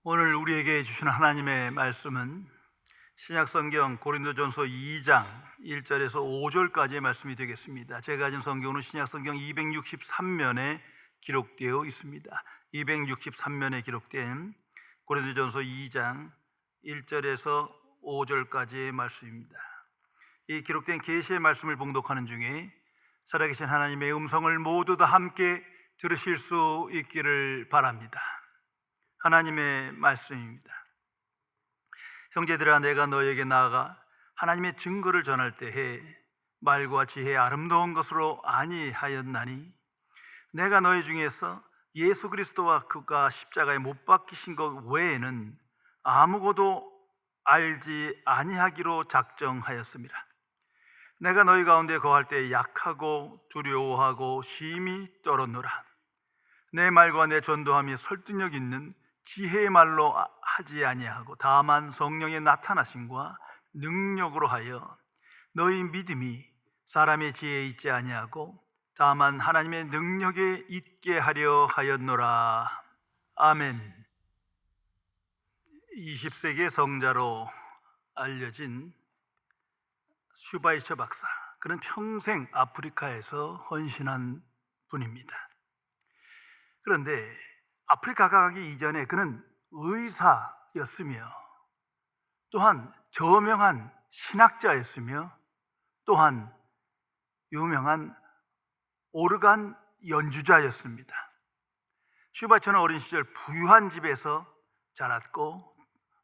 오늘 우리에게 주신 하나님의 말씀은 신약성경 고린도전서 2장 1절에서 5절까지의 말씀이 되겠습니다. 제가 가진 성경은 신약성경 263면에 기록되어 있습니다. 263면에 기록된 고린도전서 2장 1절에서 5절까지의 말씀입니다. 이 기록된 계시의 말씀을 봉독하는 중에 살아계신 하나님의 음성을 모두 다 함께 들으실 수 있기를 바랍니다. 하나님의 말씀입니다. 형제들아, 내가 너에게 나아가 하나님의 증거를 전할 때에 말과 지혜의 아름다운 것으로 아니하였나니 내가 너희 중에서 예수 그리스도와 그가 십자가에 못 박히신 것 외에는 아무것도 알지 아니하기로 작정하였습니다. 내가 너희 가운데 거할 때 약하고 두려워하고 심히 떨었노라. 내 말과 내 전도함이 설득력 있는 지혜의 말로 하지 아니하고 다만 성령의 나타나심과 능력으로 하여 너희 믿음이 사람의 지혜에 있지 아니하고 다만 하나님의 능력에 있게 하려 하였노라. 아멘. 20세기의 성자로 알려진 슈바이처 박사, 그는 평생 아프리카에서 헌신한 분입니다. 그런데 아프리카 가기 이전에 그는 의사였으며 또한 저명한 신학자였으며 또한 유명한 오르간 연주자였습니다. 슈바이처는 어린 시절 부유한 집에서 자랐고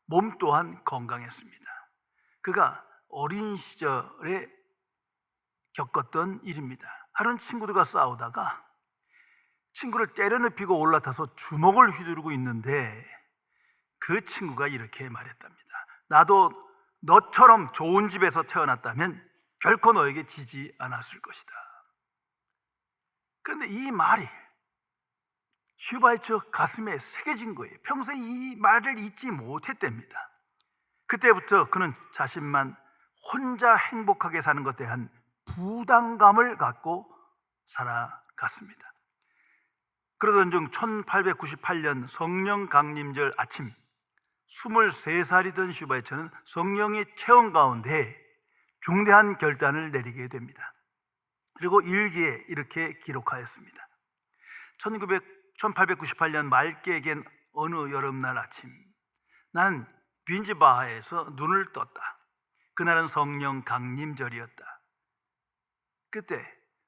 몸 또한 건강했습니다. 그가 어린 시절에 겪었던 일입니다. 하루는 친구들과 싸우다가 친구를 때려눕히고 올라타서 주먹을 휘두르고 있는데 그 친구가 이렇게 말했답니다. 나도 너처럼 좋은 집에서 태어났다면 결코 너에게 지지 않았을 것이다. 그런데 이 말이 슈바이처 가슴에 새겨진 거예요. 평생 이 말을 잊지 못했답니다. 그때부터 그는 자신만 혼자 행복하게 사는 것에 대한 부담감을 갖고 살아갔습니다. 그러던 중 1898년 성령 강림절 아침 23살이 된 슈바이처는 성령의 체험 가운데 중대한 결단을 내리게 됩니다. 그리고 일기에 이렇게 기록하였습니다. 1898년 말께겐 어느 여름날 아침 나는 빈지바하에서 눈을 떴다. 그날은 성령 강림절이었다. 그때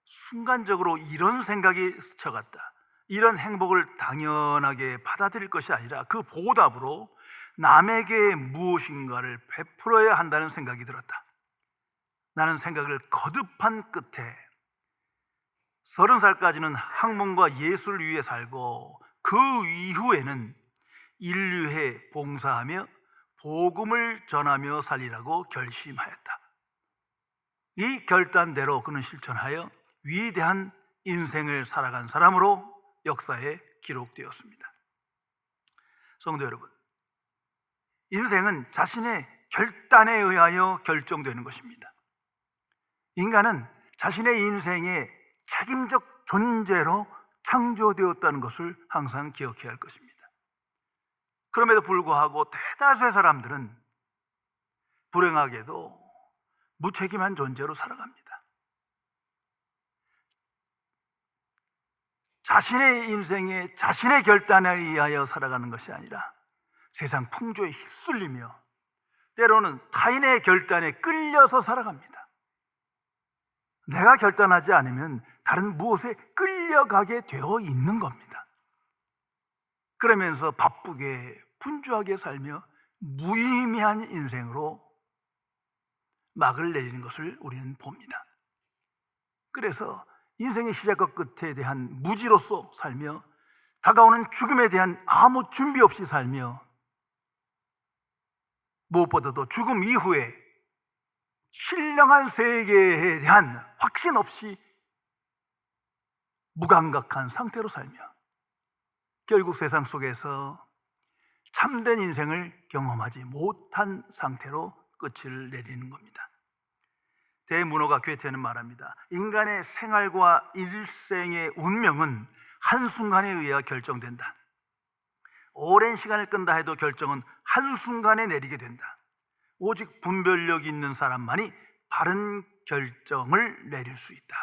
순간적으로 이런 생각이 스쳐갔다. 이런 행복을 당연하게 받아들일 것이 아니라 그 보답으로 남에게 무엇인가를 베풀어야 한다는 생각이 들었다. 나는 생각을 거듭한 끝에 30살까지는 학문과 예술을 위해 살고 그 이후에는 인류에 봉사하며 복음을 전하며 살리라고 결심하였다. 이 결단대로 그는 실천하여 위대한 인생을 살아간 사람으로 역사에 기록되었습니다. 성도 여러분, 인생은 자신의 결단에 의하여 결정되는 것입니다. 인간은 자신의 인생에 책임적 존재로 창조되었다는 것을 항상 기억해야 할 것입니다. 그럼에도 불구하고 대다수의 사람들은 불행하게도 무책임한 존재로 살아갑니다. 자신의 인생에 자신의 결단에 의하여 살아가는 것이 아니라 세상 풍조에 휩쓸리며 때로는 타인의 결단에 끌려서 살아갑니다. 내가 결단하지 않으면 다른 무엇에 끌려가게 되어 있는 겁니다. 그러면서 바쁘게 분주하게 살며 무의미한 인생으로 막을 내리는 것을 우리는 봅니다. 그래서 인생의 시작과 끝에 대한 무지로서 살며 다가오는 죽음에 대한 아무 준비 없이 살며 무엇보다도 죽음 이후에 신령한 세계에 대한 확신 없이 무감각한 상태로 살며 결국 세상 속에서 참된 인생을 경험하지 못한 상태로 끝을 내리는 겁니다. 대문호가 괴테는 말합니다. 인간의 생활과 일생의 운명은 한순간에 의해 결정된다. 오랜 시간을 끈다 해도 결정은 한순간에 내리게 된다. 오직 분별력이 있는 사람만이 바른 결정을 내릴 수 있다.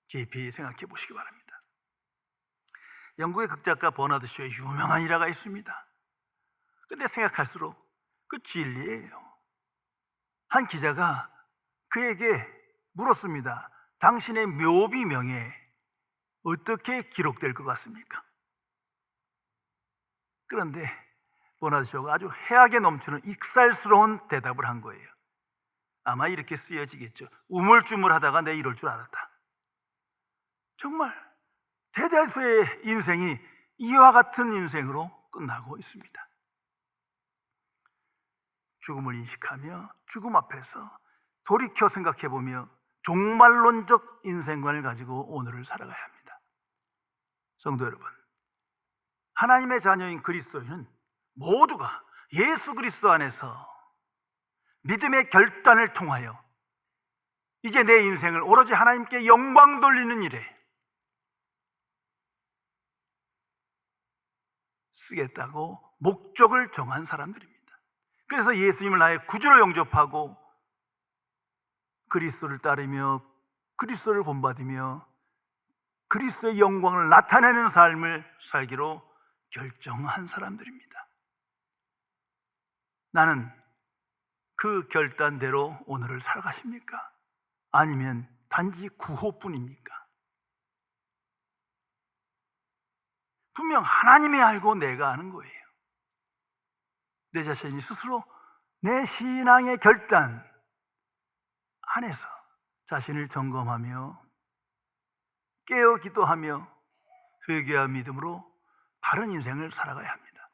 깊이 생각해 보시기 바랍니다. 영국의 극작가 버나드 쇼의 유명한 일화가 있습니다. 근데 생각할수록 그 진리예요. 한 기자가 그에게 물었습니다. 당신의 묘비명에 어떻게 기록될 것 같습니까? 그런데 버나드 쇼가 아주 해악에 넘치는 익살스러운 대답을 한 거예요. 아마 이렇게 쓰여지겠죠. 우물쭈물하다가 내 이럴 줄 알았다. 정말 대다수의 인생이 이와 같은 인생으로 끝나고 있습니다. 죽음을 인식하며 죽음 앞에서 돌이켜 생각해보며 종말론적 인생관을 가지고 오늘을 살아가야 합니다. 성도 여러분, 하나님의 자녀인 그리스도인은 모두가 예수 그리스도 안에서 믿음의 결단을 통하여 이제 내 인생을 오로지 하나님께 영광 돌리는 일에 쓰겠다고 목적을 정한 사람들입니다. 그래서 예수님을 나의 구주로 영접하고 그리스도를 따르며 그리스도를 본받으며 그리스도의 영광을 나타내는 삶을 살기로 결정한 사람들입니다. 나는 그 결단대로 오늘을 살아가십니까? 아니면 단지 구호뿐입니까? 분명 하나님이 알고 내가 아는 거예요. 내 자신이 스스로 내 신앙의 결단 안에서 자신을 점검하며 깨어 기도하며 회개와 믿음으로 바른 인생을 살아가야 합니다.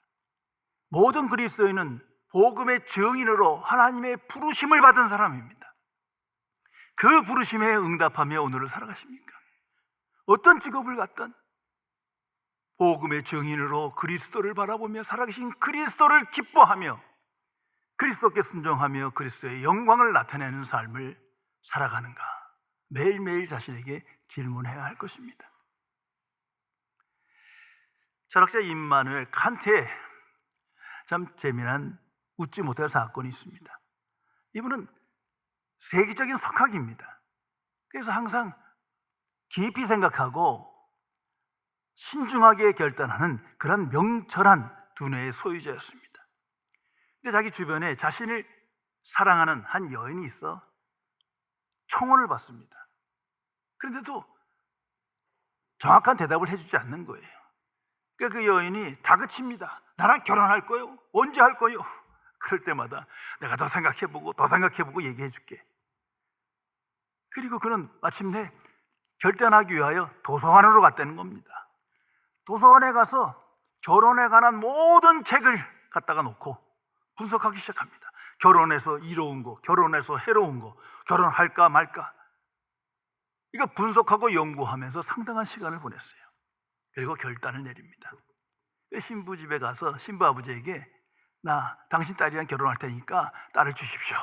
모든 그리스도인은 복음의 증인으로 하나님의 부르심을 받은 사람입니다. 그 부르심에 응답하며 오늘을 살아가십니까? 어떤 직업을 갖든 복음의 증인으로 그리스도를 바라보며 살아계신 그리스도를 기뻐하며 그리스도께 순종하며 그리스도의 영광을 나타내는 삶을 살아가는가? 매일매일 자신에게 질문해야 할 것입니다. 철학자 임마누엘 칸트의 참 재미난 웃지 못할 사건이 있습니다. 이분은 세계적인 석학입니다. 그래서 항상 깊이 생각하고 신중하게 결단하는 그런 명철한 두뇌의 소유자였습니다. 근데 자기 주변에 자신을 사랑하는 한 여인이 있어 청혼을 받습니다. 그런데도 정확한 대답을 해주지 않는 거예요. 그러니까 그 여인이 다그칩니다. 나랑 결혼할 거요? 언제 할 거요? 그럴 때마다 내가 더 생각해보고 얘기해 줄게. 그리고 그는 마침내 결단하기 위하여 도서관으로 갔다는 겁니다. 도서관에 가서 결혼에 관한 모든 책을 갖다가 놓고 분석하기 시작합니다. 결혼해서 이로운 거, 결혼해서 해로운 거, 결혼할까 말까, 이거 분석하고 연구하면서 상당한 시간을 보냈어요. 그리고 결단을 내립니다. 신부 집에 가서 신부 아버지에게 나 당신 딸이랑 결혼할 테니까 딸을 주십시오.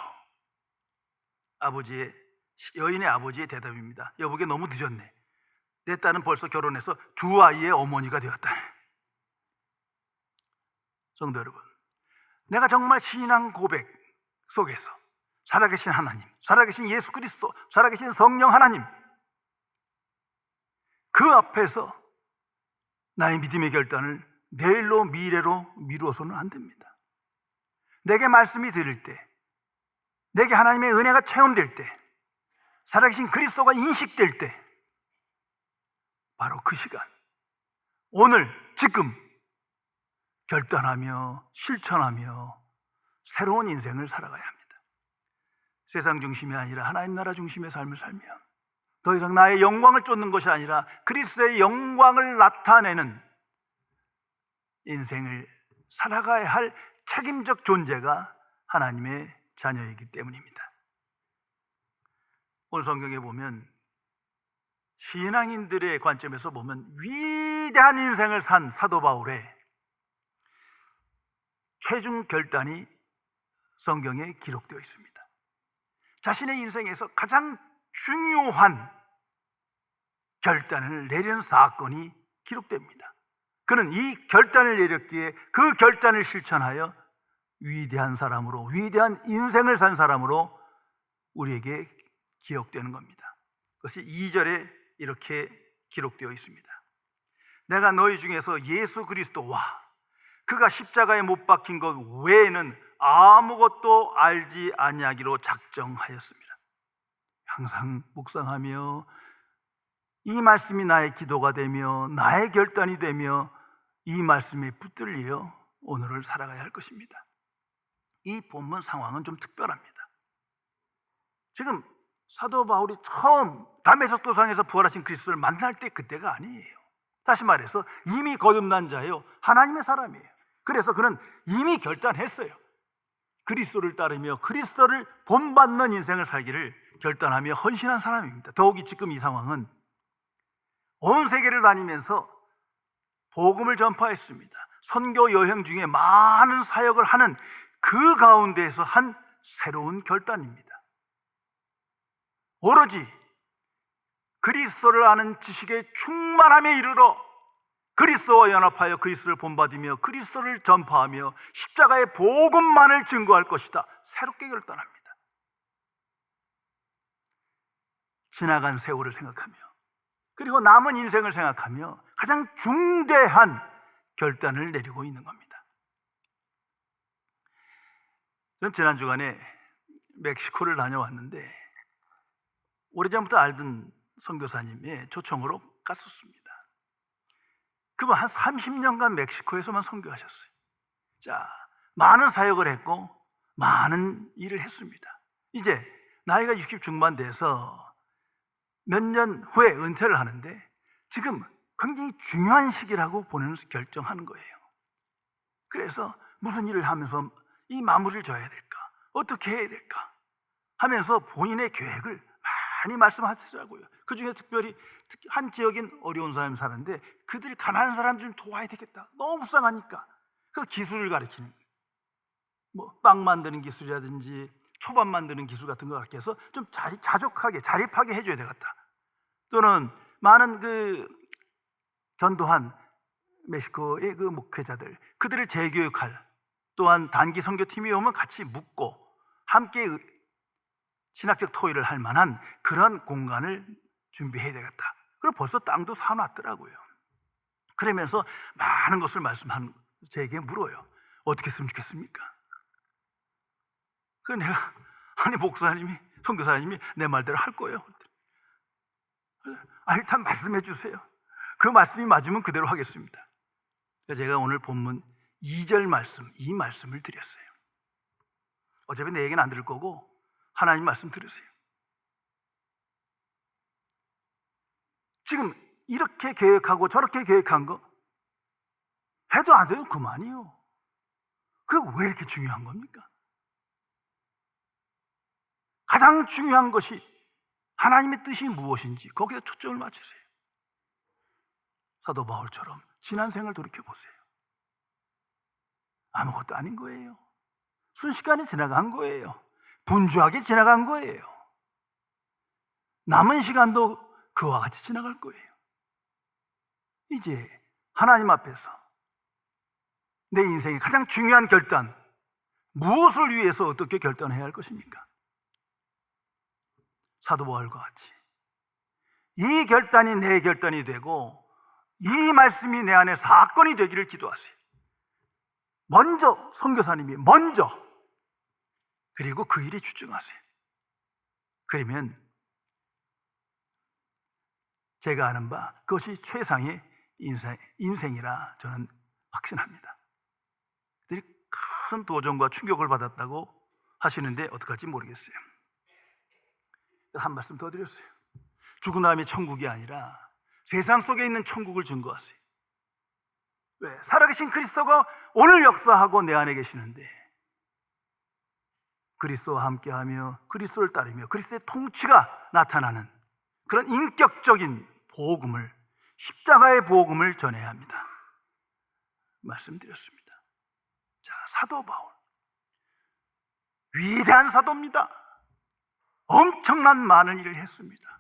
여인의 아버지의 대답입니다. 여보게 너무 늦었네. 내 딸은 벌써 결혼해서 2아이의 어머니가 되었다. 성도 여러분, 내가 정말 신앙 고백 속에서 살아계신 하나님, 살아계신 예수 그리스도, 살아계신 성령 하나님, 그 앞에서 나의 믿음의 결단을 내일로 미래로 미루어서는 안 됩니다. 내게 말씀이 들릴 때, 내게 하나님의 은혜가 체험될 때, 살아계신 그리스도가 인식될 때, 바로 그 시간, 오늘 지금 결단하며 실천하며 새로운 인생을 살아가야 합니다. 세상 중심이 아니라 하나님 나라 중심의 삶을 살며 더 이상 나의 영광을 쫓는 것이 아니라 그리스도의 영광을 나타내는 인생을 살아가야 할 책임적 존재가 하나님의 자녀이기 때문입니다. 오늘 성경에 보면 신앙인들의 관점에서 보면 위대한 인생을 산 사도 바울의 최종 결단이 성경에 기록되어 있습니다. 자신의 인생에서 가장 중요한 결단을 내린 사건이 기록됩니다. 그는 이 결단을 내렸기에 그 결단을 실천하여 위대한 사람으로, 위대한 인생을 산 사람으로 우리에게 기억되는 겁니다. 그것이 2절에 이렇게 기록되어 있습니다. 내가 너희 중에서 예수 그리스도와 그가 십자가에 못 박힌 것 외에는 아무것도 알지 아니하기로 작정하였습니다. 항상 묵상하며 이 말씀이 나의 기도가 되며 나의 결단이 되며 이 말씀에 붙들려 오늘을 살아가야 할 것입니다. 이 본문 상황은 좀 특별합니다. 지금 사도 바울이 처음 다메섹 도상에서 부활하신 그리스도를 만날 때 그때가 아니에요. 다시 말해서 이미 거듭난 자예요. 하나님의 사람이에요. 그래서 그는 이미 결단했어요. 그리스도를 따르며 그리스도를 본받는 인생을 살기를 결단하며 헌신한 사람입니다. 더욱이 지금 이 상황은 온 세계를 다니면서 복음을 전파했습니다. 선교 여행 중에 많은 사역을 하는 그 가운데에서 한 새로운 결단입니다. 오로지 그리스도를 아는 지식의 충만함에 이르러 그리스도와 연합하여 그리스도를 본받으며 그리스도를 전파하며 십자가의 복음만을 증거할 것이다. 새롭게 결단합니다. 지나간 세월을 생각하며 그리고 남은 인생을 생각하며 가장 중대한 결단을 내리고 있는 겁니다. 전 지난 주간에 멕시코를 다녀왔는데 오래전부터 알던 선교사님의 초청으로 갔었습니다. 그분 한 30년간 멕시코에서만 선교하셨어요. 자, 많은 사역을 했고 많은 일을 했습니다. 이제 나이가 60 중반 돼서 몇 년 후에 은퇴를 하는데 지금 굉장히 중요한 시기라고 보내는 결정하는 거예요. 그래서 무슨 일을 하면서 이 마무리를 져야 될까? 어떻게 해야 될까? 하면서 본인의 계획을 많이 말씀하시더라고요. 그 중에 특히 한 지역인 어려운 사람이 사는데 그들 가난한 사람 좀 도와야 되겠다. 너무 불쌍하니까. 그 기술을 가르치는 거예요. 뭐 빵 만드는 기술이라든지 초밥 만드는 기술 같은 거 가르쳐서 좀 자립하게 해줘야 되겠다. 또는 많은 전도한 멕시코의 그 목회자들, 그들을 재교육할, 또한 단기 선교팀이 오면 같이 묵고 함께 신학적 토의를 할 만한 그런 공간을 준비해야 되겠다. 그리고 벌써 땅도 사놨더라고요. 그러면서 많은 것을 말씀한 제게 물어요. 어떻게 했으면 좋겠습니까? 그래서 내가 목사님이, 선교사님이 내 말대로 할 거예요. 일단 말씀해 주세요. 그 말씀이 맞으면 그대로 하겠습니다. 그래서 제가 오늘 본문 2절 말씀, 이 말씀을 드렸어요. 어차피 내 얘기는 안 들을 거고 하나님 말씀 들으세요. 지금 이렇게 계획하고 저렇게 계획한 거 해도 안 돼도 그만이요. 그게 왜 이렇게 중요한 겁니까? 가장 중요한 것이 하나님의 뜻이 무엇인지 거기에 초점을 맞추세요. 사도 바울처럼 지난 생을 돌이켜보세요. 아무것도 아닌 거예요. 순식간에 지나간 거예요. 분주하게 지나간 거예요. 남은 시간도 그와 같이 지나갈 거예요. 이제 하나님 앞에서 내 인생의 가장 중요한 결단, 무엇을 위해서 어떻게 결단해야 할 것입니까? 사도 바울과 같이 이 결단이 내 결단이 되고 이 말씀이 내 안에 사건이 되기를 기도하세요. 먼저 선교사님이 먼저, 그리고 그 일에 집중하세요. 그러면 제가 아는 바 그것이 최상의 인생이라 저는 확신합니다. 그들이 큰 도전과 충격을 받았다고 하시는데 어떡할지 모르겠어요. 한 말씀 더 드렸어요. 죽은 다음에 천국이 아니라 세상 속에 있는 천국을 증거하세요. 왜? 살아계신 그리스도가 오늘 역사하고 내 안에 계시는데 그리스도와 함께하며 그리스도를 따르며 그리스도의 통치가 나타나는 그런 인격적인 복음을, 십자가의 복음을 전해야 합니다. 말씀드렸습니다. 자, 사도 바울 위대한 사도입니다. 엄청난 많은 일을 했습니다.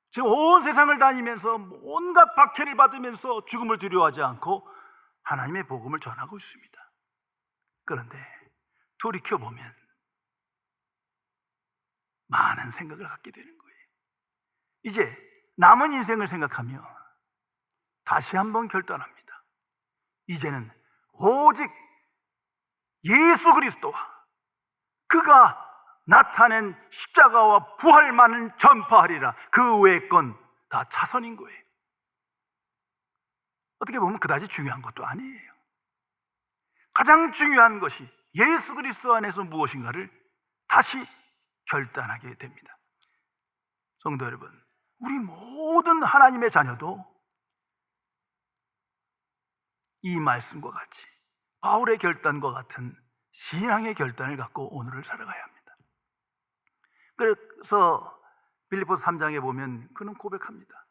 지금 온 세상을 다니면서 온갖 박해를 받으면서 죽음을 두려워하지 않고 하나님의 복음을 전하고 있습니다. 그런데 돌이켜보면 많은 생각을 갖게 되는 거예요. 이제 남은 인생을 생각하며 다시 한번 결단합니다. 이제는 오직 예수 그리스도와 그가 나타낸 십자가와 부활만을 전파하리라. 그 외의 건 다 차선인 거예요. 어떻게 보면 그다지 중요한 것도 아니에요. 가장 중요한 것이 예수 그리스도 안에서 무엇인가를 다시 결단하게 됩니다. 성도 여러분, 우리 모든 하나님의 자녀도 이 말씀과 같이 바울의 결단과 같은 신앙의 결단을 갖고 오늘을 살아가야 합니다. 그래서 빌립보서 3장에 보면 그는 고백합니다.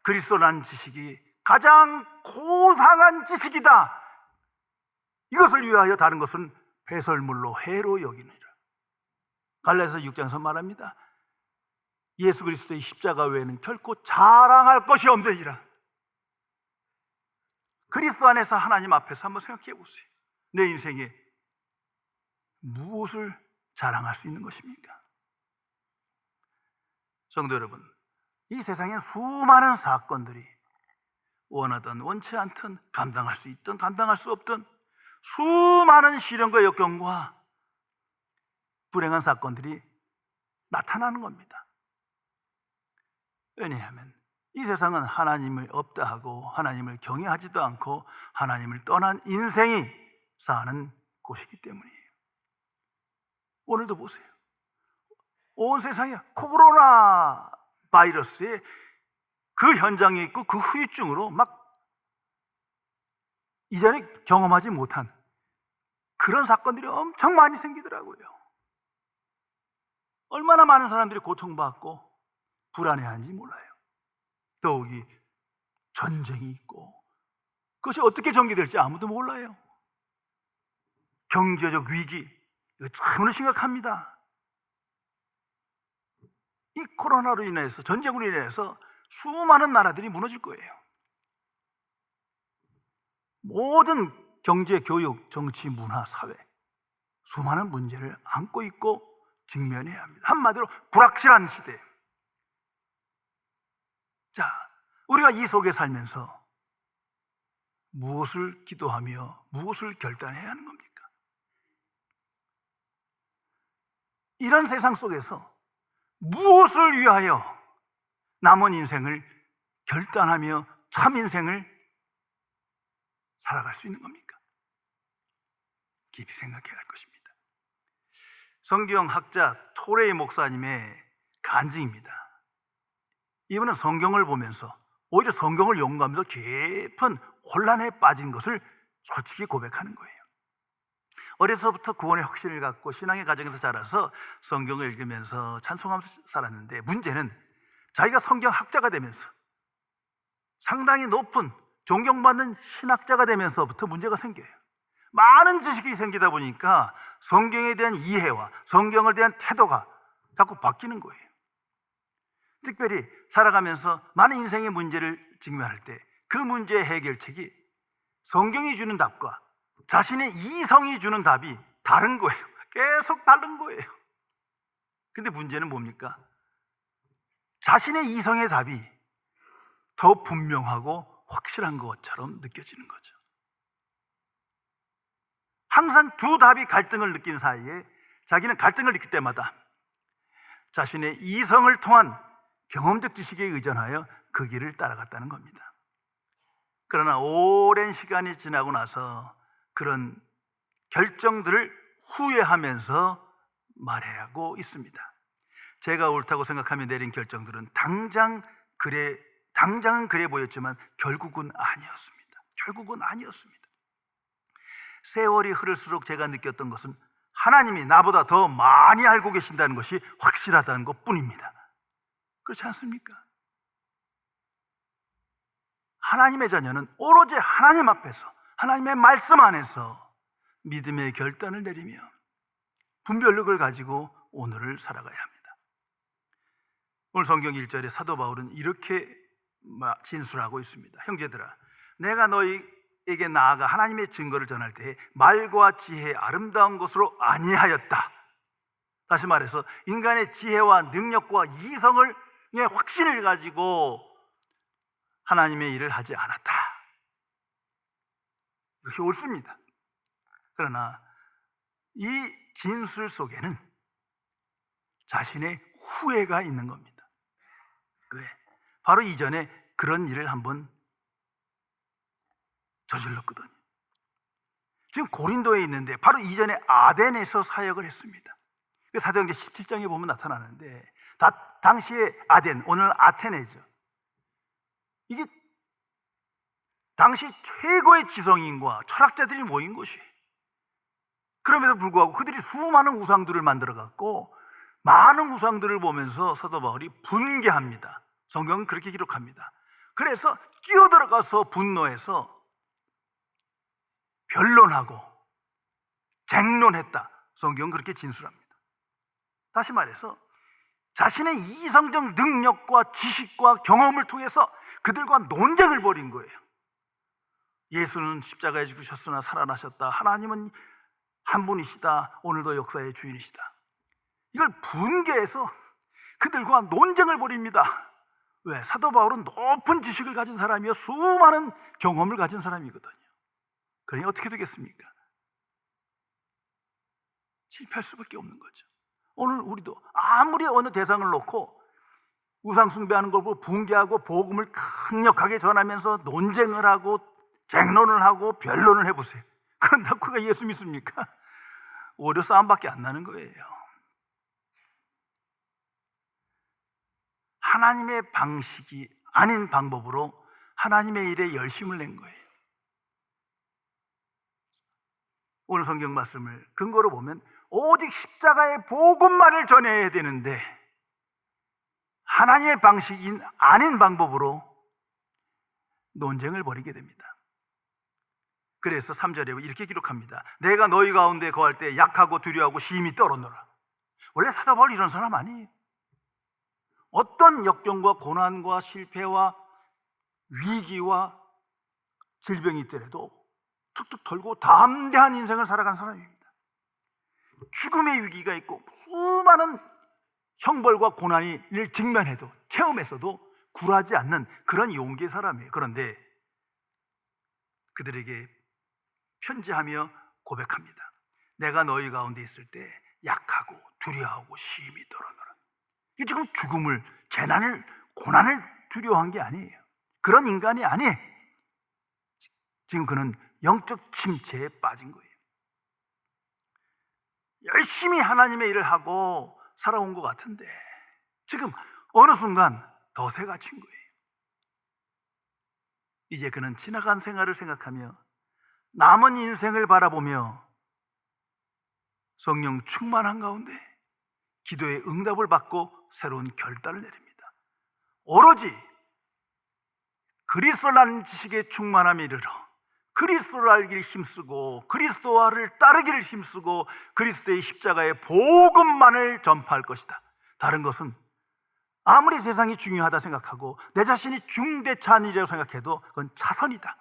그리스도라는 지식이 가장 고상한 지식이다. 이것을 위하여 다른 것은 배설물로 해로 여기느니라. 갈라디아서 6장에서 말합니다. 예수 그리스도의 십자가 외에는 결코 자랑할 것이 없느니라. 그리스도 안에서 하나님 앞에서 한번 생각해 보세요. 내 인생에 무엇을 자랑할 수 있는 것입니까? 성도 여러분, 이 세상에 수많은 사건들이 원하든 원치 않든 감당할 수 있든 감당할 수 없든 수많은 시련과 역경과 불행한 사건들이 나타나는 겁니다. 왜냐하면 이 세상은 하나님을 없다 하고 하나님을 경외하지도 않고 하나님을 떠난 인생이 사는 곳이기 때문이에요. 오늘도 보세요. 온 세상에 코로나 바이러스의 그 현장에 있고 그 후유증으로 막 이전에 경험하지 못한 그런 사건들이 엄청 많이 생기더라고요. 얼마나 많은 사람들이 고통받고 불안해하는지 몰라요. 더욱이 전쟁이 있고 그것이 어떻게 전개될지 아무도 몰라요. 경제적 위기, 이거 참으로 심각합니다. 이 코로나로 인해서, 전쟁으로 인해서 수많은 나라들이 무너질 거예요. 모든 경제, 교육, 정치, 문화, 사회 수많은 문제를 안고 있고 직면해야 합니다. 한마디로 불확실한 시대. 자, 우리가 이 속에 살면서 무엇을 기도하며 무엇을 결단해야 하는 겁니까? 이런 세상 속에서 무엇을 위하여 남은 인생을 결단하며 참 인생을 살아갈 수 있는 겁니까? 깊이 생각해야 할 것입니다. 성경학자 토레이 목사님의 간증입니다. 이분은 성경을 보면서 오히려 성경을 연구하면서 깊은 혼란에 빠진 것을 솔직히 고백하는 거예요. 어려서부터 구원의 확신을 갖고 신앙의 가정에서 자라서 성경을 읽으면서 찬송하면서 살았는데, 문제는 자기가 성경학자가 되면서 상당히 높은 존경받는 신학자가 되면서부터 문제가 생겨요. 많은 지식이 생기다 보니까 성경에 대한 이해와 성경에 대한 태도가 자꾸 바뀌는 거예요. 특별히 살아가면서 많은 인생의 문제를 직면할 때 그 문제의 해결책이 성경이 주는 답과 자신의 이성이 주는 답이 다른 거예요. 계속 다른 거예요. 근데 문제는 뭡니까? 자신의 이성의 답이 더 분명하고 확실한 것처럼 느껴지는 거죠. 항상 두 답이 갈등을 느낀 사이에 자기는 갈등을 느낄 때마다 자신의 이성을 통한 경험적 지식에 의존하여 그 길을 따라갔다는 겁니다. 그러나 오랜 시간이 지나고 나서 그런 결정들을 후회하면서 말하고 있습니다. 제가 옳다고 생각하며 내린 결정들은 당장은 그래 보였지만 결국은 아니었습니다. 세월이 흐를수록 제가 느꼈던 것은 하나님이 나보다 더 많이 알고 계신다는 것이 확실하다는 것뿐입니다. 그렇지 않습니까? 하나님의 자녀는 오로지 하나님 앞에서, 하나님의 말씀 안에서 믿음의 결단을 내리며 분별력을 가지고 오늘을 살아가야 합니다. 오늘 성경 1절에 사도 바울은 이렇게 진술하고 있습니다. 형제들아, 내가 너희 하나님에게 나아가 하나님의 증거를 전할 때 말과 지혜의 아름다운 것으로 아니하였다. 다시 말해서 인간의 지혜와 능력과 이성을 확신을 가지고 하나님의 일을 하지 않았다. 이것이 옳습니다. 그러나 이 진술 속에는 자신의 후회가 있는 겁니다. 왜? 바로 이전에 그런 일을 한번 저질렀거든요. 지금 고린도에 있는데 바로 이전에 아덴에서 사역을 했습니다. 사도행전 17장에 보면 나타나는데 당시에 아덴, 오늘 아테네죠. 이게 당시 최고의 지성인과 철학자들이 모인 곳이에요. 그럼에도 불구하고 그들이 수많은 우상들을 만들어갖고 많은 우상들을 보면서 사도 바울이 분개합니다. 성경은 그렇게 기록합니다. 그래서 뛰어들어가서 분노해서 변론하고 쟁론했다. 성경은 그렇게 진술합니다. 다시 말해서 자신의 이성적 능력과 지식과 경험을 통해서 그들과 논쟁을 벌인 거예요. 예수는 십자가에 죽으셨으나 살아나셨다. 하나님은 한 분이시다. 오늘도 역사의 주인이시다. 이걸 분개해서 그들과 논쟁을 벌입니다. 왜? 사도 바울은 높은 지식을 가진 사람이요 수많은 경험을 가진 사람이거든요. 그러니 어떻게 되겠습니까? 실패할 수밖에 없는 거죠. 오늘 우리도 아무리 어느 대상을 놓고 우상 숭배하는 걸 보고 분개하고 복음을 강력하게 전하면서 논쟁을 하고 쟁론을 하고 변론을 해보세요. 그런다고 그가 예수 믿습니까? 오히려 싸움밖에 안 나는 거예요. 하나님의 방식이 아닌 방법으로 하나님의 일에 열심을 낸 거예요. 오늘 성경 말씀을 근거로 보면 오직 십자가의 복음만을 전해야 되는데 하나님의 방식인 아닌 방법으로 논쟁을 벌이게 됩니다. 그래서 3절에 이렇게 기록합니다. 내가 너희 가운데 거할 때 약하고 두려워하고 심히 떨었노라. 원래 사도 바울 이런 사람 아니에요. 어떤 역경과 고난과 실패와 위기와 질병이 있더라도 툭툭 털고 담대한 인생을 살아간 사람입니다. 죽음의 위기가 있고 수많은 형벌과 고난을 직면해도 체험했어도 굴하지 않는 그런 용기의 사람이에요. 그런데 그들에게 편지하며 고백합니다. 내가 너희 가운데 있을 때 약하고 두려워하고 심히 떨어노라. 이게 지금 죽음을, 재난을, 고난을 두려워한 게 아니에요. 그런 인간이 아니에요. 지금 그는 영적 침체에 빠진 거예요. 열심히 하나님의 일을 하고 살아온 것 같은데 지금 어느 순간 덫에 갇힌 거예요. 이제 그는 지나간 생활을 생각하며 남은 인생을 바라보며 성령 충만한 가운데 기도의 응답을 받고 새로운 결단을 내립니다. 오로지 그리스도라는 지식에 충만함에 이르러 그리스도를 알기를 힘쓰고 그리스도와를 따르기를 힘쓰고 그리스도의 십자가의 복음만을 전파할 것이다. 다른 것은 아무리 세상이 중요하다 생각하고 내 자신이 중대차한 일이라고 생각해도 그건 차선이다.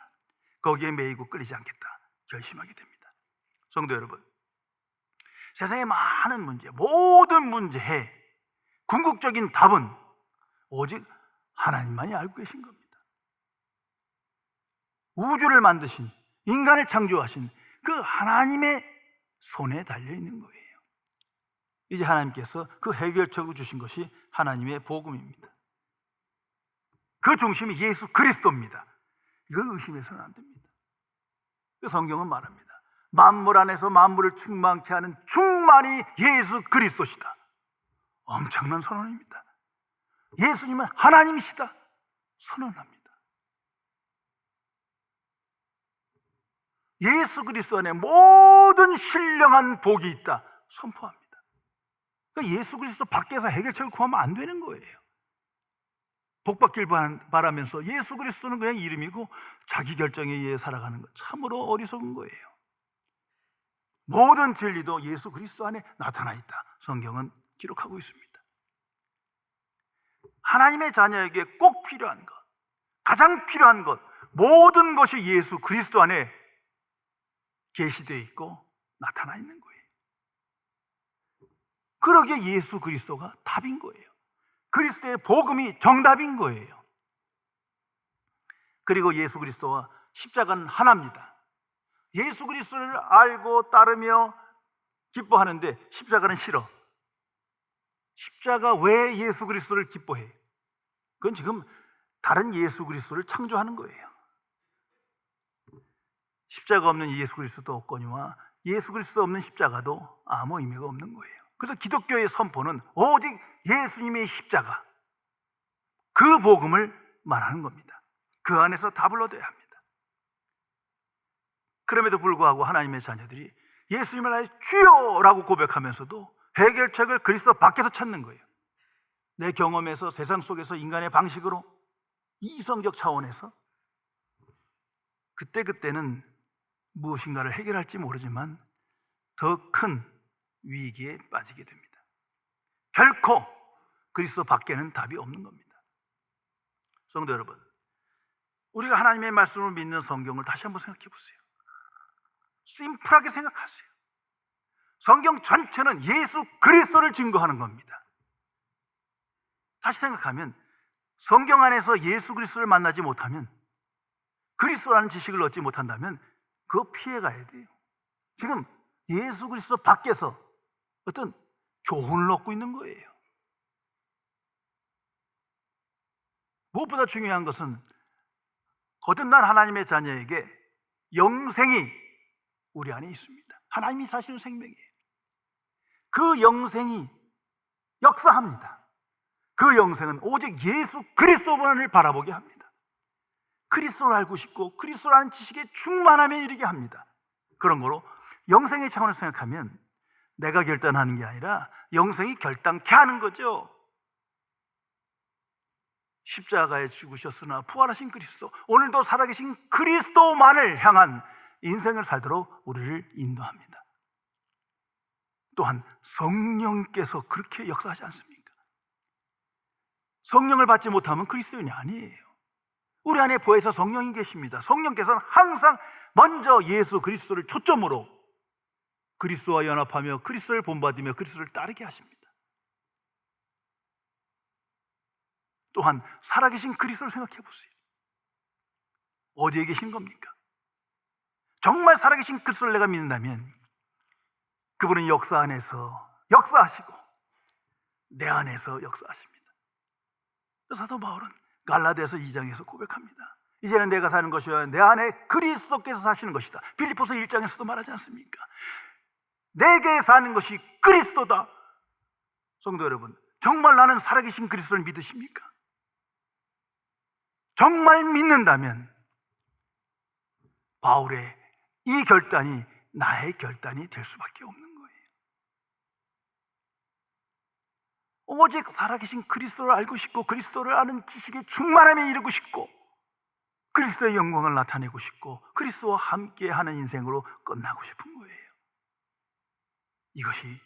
거기에 매이고 끌리지 않겠다 결심하게 됩니다. 성도 여러분, 세상의 많은 문제, 모든 문제에 궁극적인 답은 오직 하나님만이 알고 계신 겁니다. 우주를 만드신, 인간을 창조하신 그 하나님의 손에 달려있는 거예요. 이제 하나님께서 그 해결책을 주신 것이 하나님의 복음입니다. 그 중심이 예수 그리스도입니다. 이걸 의심해서는 안 됩니다. 그 성경은 말합니다. 만물 안에서 만물을 충만케 하는 충만이 예수 그리스도시다. 엄청난 선언입니다. 예수님은 하나님이시다. 선언합니다. 예수 그리스도 안에 모든 신령한 복이 있다. 선포합니다. 그러니까 예수 그리스도 밖에서 해결책을 구하면 안 되는 거예요. 복 받길 바라면서 예수 그리스도는 그냥 이름이고 자기 결정에 의해 살아가는 것 참으로 어리석은 거예요. 모든 진리도 예수 그리스도 안에 나타나 있다. 성경은 기록하고 있습니다. 하나님의 자녀에게 꼭 필요한 것, 가장 필요한 것, 모든 것이 예수 그리스도 안에 계시되어 있고 나타나 있는 거예요. 그러기에 예수 그리스도가 답인 거예요. 그리스도의 복음이 정답인 거예요. 그리고 예수 그리스도와 십자가는 하나입니다. 예수 그리스도를 알고 따르며 기뻐하는데 십자가는 싫어. 십자가 왜 예수 그리스도를 기뻐해? 그건 지금 다른 예수 그리스도를 창조하는 거예요. 십자가 없는 예수 그리스도도 없거니와 예수 그리스도 없는 십자가도 아무 의미가 없는 거예요. 그래서 기독교의 선포는 오직 예수님의 십자가, 그 복음을 말하는 겁니다. 그 안에서 답을 얻어야 합니다. 그럼에도 불구하고 하나님의 자녀들이 예수님을 나의 주여라고 고백하면서도 해결책을 그리스도 밖에서 찾는 거예요. 내 경험에서, 세상 속에서, 인간의 방식으로, 이성적 차원에서 그때는 무엇인가를 해결할지 모르지만 더 큰 위기에 빠지게 됩니다. 결코 그리스도 밖에는 답이 없는 겁니다. 성도 여러분, 우리가 하나님의 말씀을 믿는 성경을 다시 한번 생각해 보세요. 심플하게 생각하세요. 성경 전체는 예수 그리스도를 증거하는 겁니다. 다시 생각하면 성경 안에서 예수 그리스도를 만나지 못하면, 그리스도라는 지식을 얻지 못한다면 그거 피해가야 돼요. 지금 예수 그리스도 밖에서 어떤 교훈을 얻고 있는 거예요. 무엇보다 중요한 것은 거듭난 하나님의 자녀에게 영생이 우리 안에 있습니다. 하나님이 사시는 생명이에요. 그 영생이 역사합니다. 그 영생은 오직 예수 그리스도만을 바라보게 합니다. 그리스도를 알고 싶고 그리스도라는 지식에 충만하면 이르게 합니다. 그런 거로 영생의 차원에서 생각하면 내가 결단하는 게 아니라 영생이 결단케 하는 거죠. 십자가에 죽으셨으나 부활하신 그리스도, 오늘도 살아계신 그리스도만을 향한 인생을 살도록 우리를 인도합니다. 또한 성령께서 그렇게 역사하지 않습니까? 성령을 받지 못하면 그리스도인이 아니에요. 우리 안에 부에서 성령이 계십니다. 성령께서는 항상 먼저 예수 그리스도를 초점으로 그리스도와 연합하며 그리스도를 본받으며 그리스도를 따르게 하십니다. 또한 살아계신 그리스도를 생각해 보세요. 어디에 계신 겁니까? 정말 살아계신 그리스도를 내가 믿는다면 그분은 역사 안에서 역사하시고 내 안에서 역사하십니다. 사도 바울은 갈라디아서 2장에서 고백합니다. 이제는 내가 사는 것이 아니라 내 안에 그리스도께서 사시는 것이다. 빌립보서 1장에서도 말하지 않습니까? 내게 사는 것이 그리스도다. 성도 여러분, 정말 나는 살아계신 그리스도를 믿으십니까? 정말 믿는다면 바울의 이 결단이 나의 결단이 될 수밖에 없는 거예요. 오직 살아계신 그리스도를 알고 싶고 그리스도를 아는 지식에 충만함에 이르고 싶고 그리스도의 영광을 나타내고 싶고 그리스도와 함께하는 인생으로 끝나고 싶은 거예요. 이것이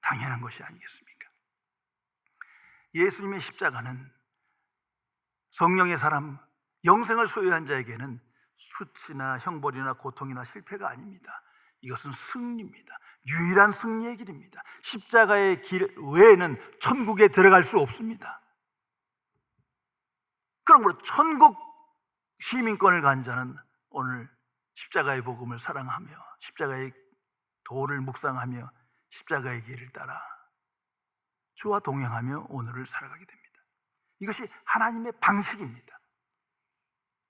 당연한 것이 아니겠습니까? 예수님의 십자가는 성령의 사람, 영생을 소유한 자에게는 수치나 형벌이나 고통이나 실패가 아닙니다. 이것은 승리입니다. 유일한 승리의 길입니다. 십자가의 길 외에는 천국에 들어갈 수 없습니다. 그러므로 천국 시민권을 간 자는 오늘 십자가의 복음을 사랑하며 십자가의 도를 묵상하며 십자가의 길을 따라 주와 동행하며 오늘을 살아가게 됩니다. 이것이 하나님의 방식입니다.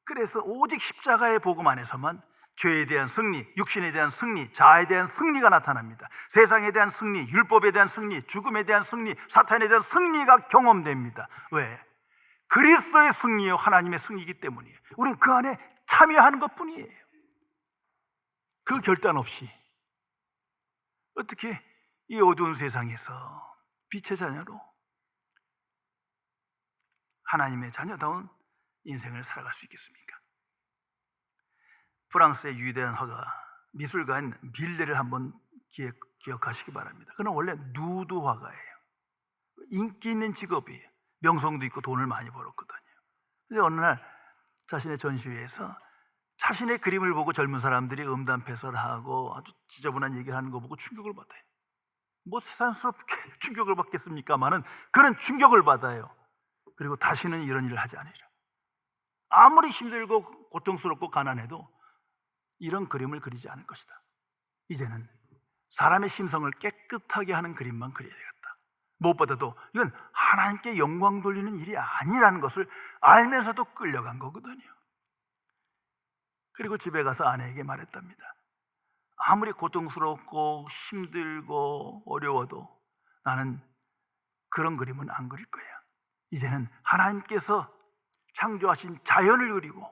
그래서 오직 십자가의 복음 안에서만 죄에 대한 승리, 육신에 대한 승리, 자아에 대한 승리가 나타납니다. 세상에 대한 승리, 율법에 대한 승리, 죽음에 대한 승리, 사탄에 대한 승리가 경험됩니다. 왜? 그리스도의 승리요 하나님의 승리이기 때문이에요. 우리는 그 안에 참여하는 것뿐이에요. 그 결단 없이 어떻게 이 어두운 세상에서 빛의 자녀로 하나님의 자녀다운 인생을 살아갈 수 있겠습니까? 프랑스의 위대한 화가 미술가인 밀레를 한번 기억하시기 바랍니다. 그는 원래 누드 화가예요. 인기 있는 직업이에요. 명성도 있고 돈을 많이 벌었거든요. 근데 어느 날 자신의 전시회에서 자신의 그림을 보고 젊은 사람들이 음담패설하고 아주 지저분한 얘기를 하는 거 보고 충격을 받아요. 뭐 세상스럽게 충격을 받겠습니까마는 그는 충격을 받아요. 그리고 다시는 이런 일을 하지 않으리라. 아무리 힘들고 고통스럽고 가난해도 이런 그림을 그리지 않을 것이다. 이제는 사람의 심성을 깨끗하게 하는 그림만 그려야 되겠다. 무엇보다도 이건 하나님께 영광 돌리는 일이 아니라는 것을 알면서도 끌려간 거거든요. 그리고 집에 가서 아내에게 말했답니다. 아무리 고통스럽고 힘들고 어려워도 나는 그런 그림은 안 그릴 거야. 이제는 하나님께서 창조하신 자연을 그리고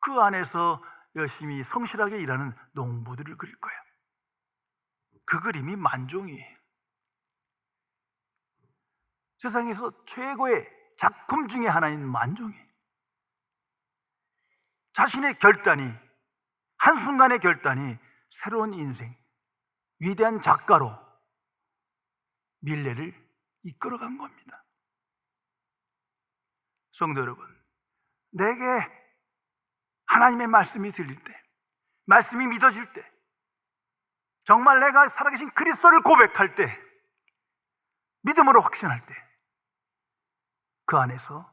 그 안에서 열심히 성실하게 일하는 농부들을 그릴 거야. 그 그림이 만종이에요. 세상에서 최고의 작품 중에 하나인 만종이, 자신의 결단이, 한순간의 결단이 새로운 인생, 위대한 작가로 밀레를 이끌어간 겁니다. 성도 여러분, 내게 하나님의 말씀이 들릴 때, 말씀이 믿어질 때, 정말 내가 살아계신 그리스도를 고백할 때, 믿음으로 확신할 때, 그 안에서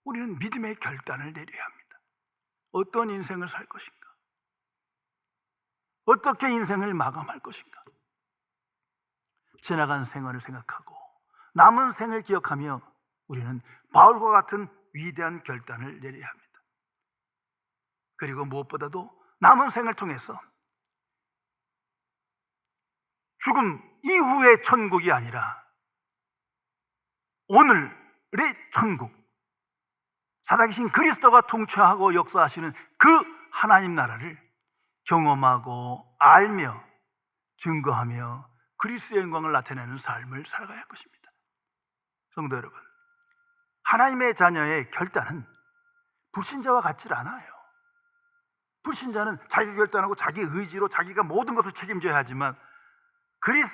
우리는 믿음의 결단을 내려야 합니다. 어떤 인생을 살 것인가? 어떻게 인생을 마감할 것인가? 지나간 생활을 생각하고 남은 생을 기억하며 우리는 바울과 같은 위대한 결단을 내려야 합니다. 그리고 무엇보다도 남은 생을 통해서 죽음 이후의 천국이 아니라 오늘의 천국, 살아계신 그리스도가 통치하고 역사하시는 그 하나님 나라를 경험하고 알며 증거하며 그리스도의 영광을 나타내는 삶을 살아가야 할 것입니다. 성도 여러분, 하나님의 자녀의 결단은 불신자와 같지 않아요. 불신자는 자기 결단하고 자기 의지로 자기가 모든 것을 책임져야 하지만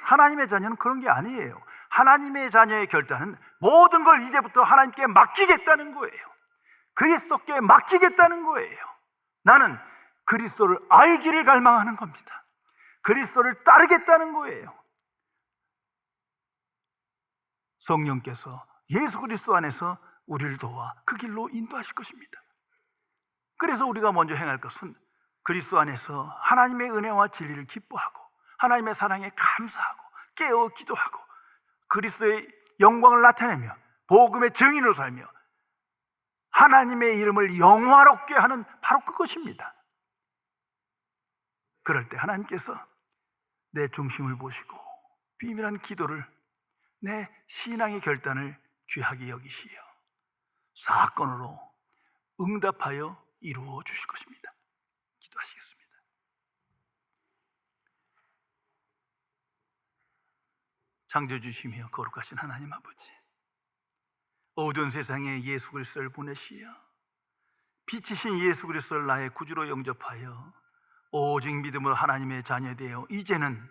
하나님의 자녀는 그런 게 아니에요. 하나님의 자녀의 결단은 모든 걸 이제부터 하나님께 맡기겠다는 거예요. 그리스도께 맡기겠다는 거예요. 나는 그리스도를 알기를 갈망하는 겁니다. 그리스도를 따르겠다는 거예요. 성령께서 예수 그리스도 안에서 우리를 도와 그 길로 인도하실 것입니다. 그래서 우리가 먼저 행할 것은 그리스도 안에서 하나님의 은혜와 진리를 기뻐하고 하나님의 사랑에 감사하고 깨어 기도하고 그리스도의 영광을 나타내며 복음의 증인으로 살며 하나님의 이름을 영화롭게 하는 바로 그것입니다. 그럴 때 하나님께서 내 중심을 보시고 비밀한 기도를, 내 신앙의 결단을 귀하게 여기시어 사건으로 응답하여 이루어 주실 것입니다. 기도하시겠습니다. 창조주시며 거룩하신 하나님 아버지, 어두운 세상에 예수 그리스도를 보내시어 빛이신 예수 그리스도를 나의 구주로 영접하여 오직 믿음으로 하나님의 자녀 되어 이제는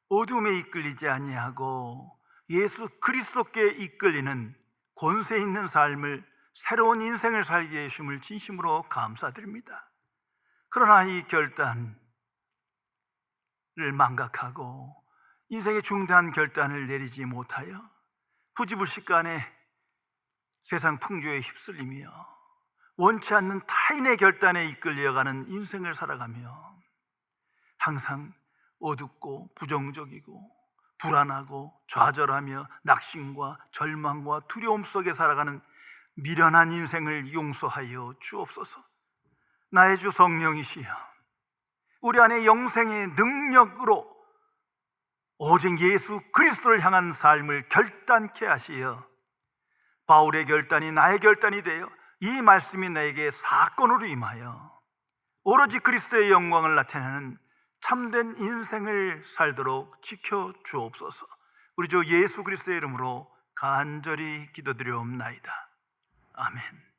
어둠에 이끌리지 아니하고 예수 그리스도께 이끌리는 권세 있는 삶을, 새로운 인생을 살게 해주심을 진심으로 감사드립니다. 그러나 이 결단을 망각하고 인생의 중대한 결단을 내리지 못하여 부지불식간에 세상 풍조에 휩쓸리며 원치 않는 타인의 결단에 이끌려가는 인생을 살아가며 항상 어둡고 부정적이고 불안하고 좌절하며 낙심과 절망과 두려움 속에 살아가는 미련한 인생을 용서하여 주옵소서. 나의 주 성령이시여, 우리 안에 영생의 능력으로 오직 예수 그리스도를 향한 삶을 결단케 하시어 바울의 결단이 나의 결단이 되어 이 말씀이 나에게 사건으로 임하여 오로지 그리스도의 영광을 나타내는 참된 인생을 살도록 지켜 주옵소서. 우리 주 예수 그리스도의 이름으로 간절히 기도드리옵나이다. 아멘.